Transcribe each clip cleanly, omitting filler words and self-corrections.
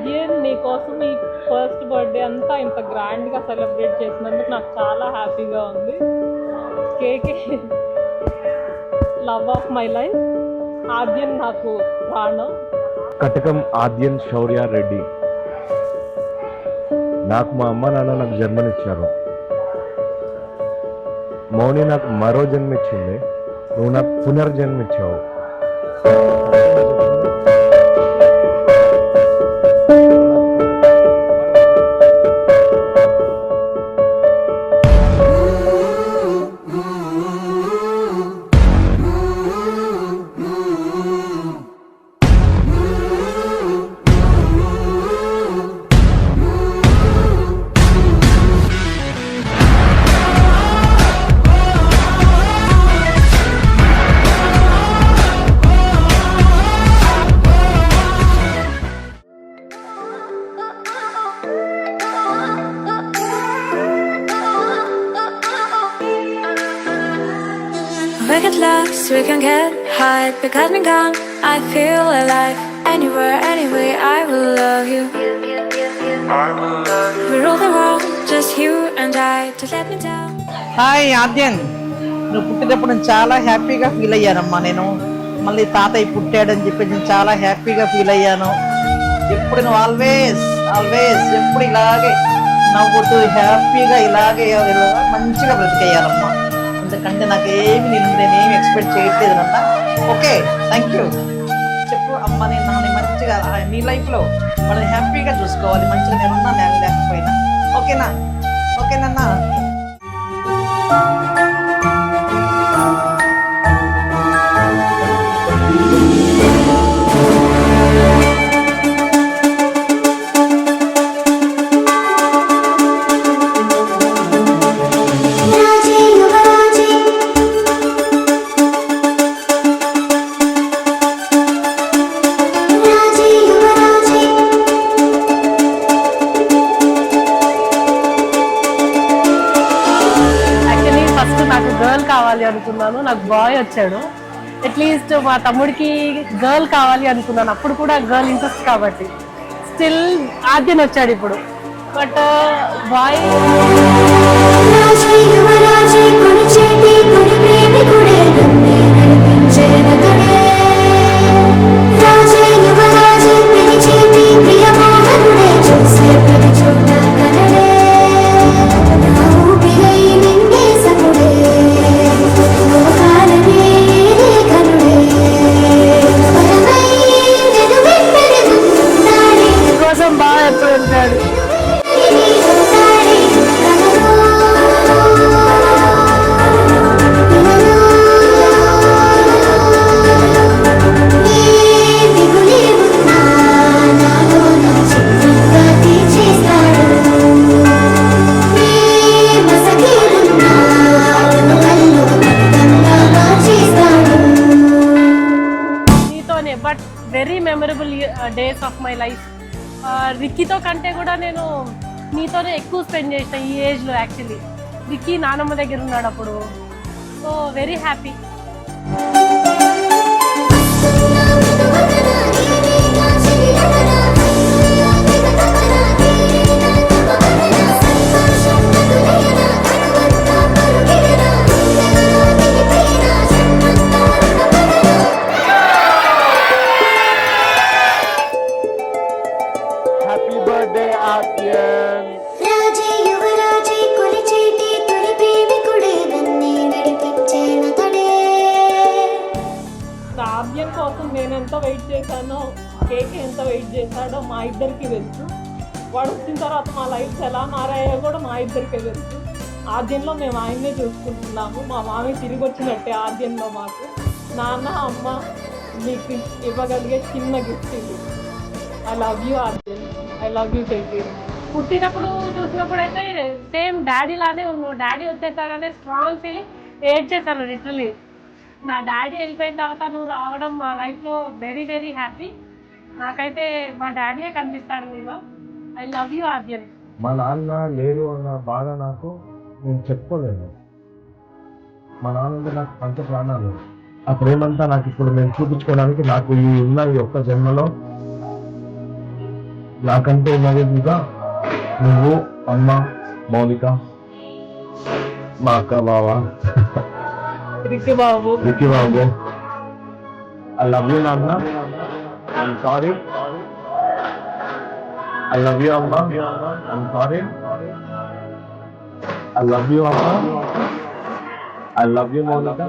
ఆద్యన్ నీకోసం ఈ first birthday అంతా ఇంత గ్రాండ్గా సెలబ్రేట్ చేసినందుకు నాకు చాలా హ్యాపీగా ఉంది. కేకే లవ్ ఆఫ్ మై లైఫ్. ఆద్యన్ నాకు ప్రాణం. కటకం ఆద్యన్ శౌర్య రెడ్డి. నాకు మా అమ్మ నాన్న నాకు జన్మనిచ్చారు. మౌని నాకు మరో జన్మిచ్చింది. నువ్వు నాకు పునర్జన్మిచ్చావు. We get lost, we can get high. Because me gone, I feel alive. Anywhere, anyway, I will love you. We rule the world, just you and I. To let me down. Hi Aadyan, నువ్వు పుట్టినప్పుడు నేను చాలా హ్యాపీగా feel అయ్యానమ్మా. నేను మళ్ళీ తాతయ్య పుట్టాడని చెప్పి నేను చాలా హ్యాపీగా ఫీల్ అయ్యాను. ఎప్పుడు నువ్వు ఆల్వేస్ ఆల్వేస్ ఎప్పుడు ఇలాగే నవ్వుతూ హ్యాపీగా ఇలాగే మంచిగా బ్రతికేయాలమ్మా. ఎందుకంటే నాకు నేనేమి ఎక్స్పెక్ట్ చేయట్లేదు అన్న. Okay, thank you. చెప్పు అమ్మ, నేను మంచిగా నీ లైఫ్లో వాళ్ళని హ్యాపీగా చూసుకోవాలి. మంచిగా నేనున్నా నేను లేకపోయినా. ఓకేనా? ఓకేనన్నా? గర్ల్ కావాలి అనుకున్నాను, నాకు బాయ్ వచ్చాడు. అట్లీస్ట్ మా తమ్ముడికి గర్ల్ కావాలి అనుకున్నాను, అప్పుడు కూడా గర్ల్ ఇంట్రెస్ట్ కాబట్టి. స్టిల్ ఆద్యన్ వచ్చాడు ఇప్పుడు, but boy. But very memorable days of my life. రిక్కీతో కంటే కూడా నేను నీతోనే ఎక్కువ స్పెండ్ చేసిన ఈ ఏజ్లో. యాక్చువల్లీ రిక్కీ నానమ్మ దగ్గర ఉన్నాడు అప్పుడు. So very happy. Happy birthday Aadyan. Aadyan కోసం నేను ఎంత వెయిట్ చేశానో, కేకే ఎంత వెయిట్ చేశాడో మా ఇద్దరికి తెలుసు. వాడు వచ్చిన తర్వాత మా లైఫ్స్ ఎలా మారాయో కూడా మా ఇద్దరికే తెలుసు. ఆద్యంలో మేము ఆయన్నే చూసుకుంటున్నాము. మా మామి తిరిగి వచ్చినట్టే ఆద్యంలో మాకు. నాన్న అమ్మ మీకు ఇవ్వగలిగే చిన్న గిఫ్ట్ ఇది. I love you Aadyan, I love you KK. పుట్టినప్పుడు చూసినప్పుడు అయితే సేమ్ డాడీ లానే ఉన్నావు. డాడీ వచ్చేసారనే స్ట్రాంగ్ ఫీలింగ్ ఏడ్ చేశాను లిటరలీ. నా డాడీ వెళ్ళిపోయిన తర్వాత నువ్వు రావడం మా లైఫ్లో వెరీ వెరీ హ్యాపీ. నాకైతే మా డాడీయే కనిపిస్తాడు నీలో. I love you Aadyan. మా నాన్న లేరు అన్న బాధ నాకు నేను చెప్పుకోలేను. మా నాన్న నాకు పంచ ప్రాణాలు. ఆ ప్రేమంతా నాకు ఇప్పుడు నేను చూపించుకోవడానికి నాకు ఈ ఉన్న ఈ ఒక్క జన్మలో నాకంటే మరింతగా నువ్వు, అమ్మ, మౌనిక, మా అక్క, బావ, రిక్కి బాబు, విక్కీ బాబు, ఐ లవ్ యూ నాన్న, I'm sorry, I love you అమ్మ, I'm sorry, I love you అమ్మ, I love you Mounika,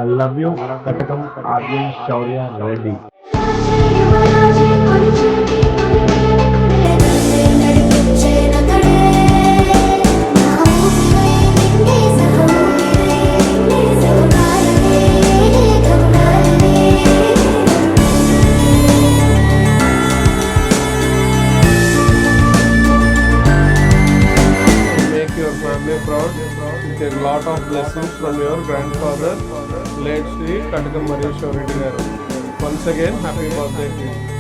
I love you Katakam Aryan Shaurya Reddy. Make your family proud with a lot of blessings from your grandfather, late Sri Katakam Maria Reddy garu. Once again, happy birthday to you.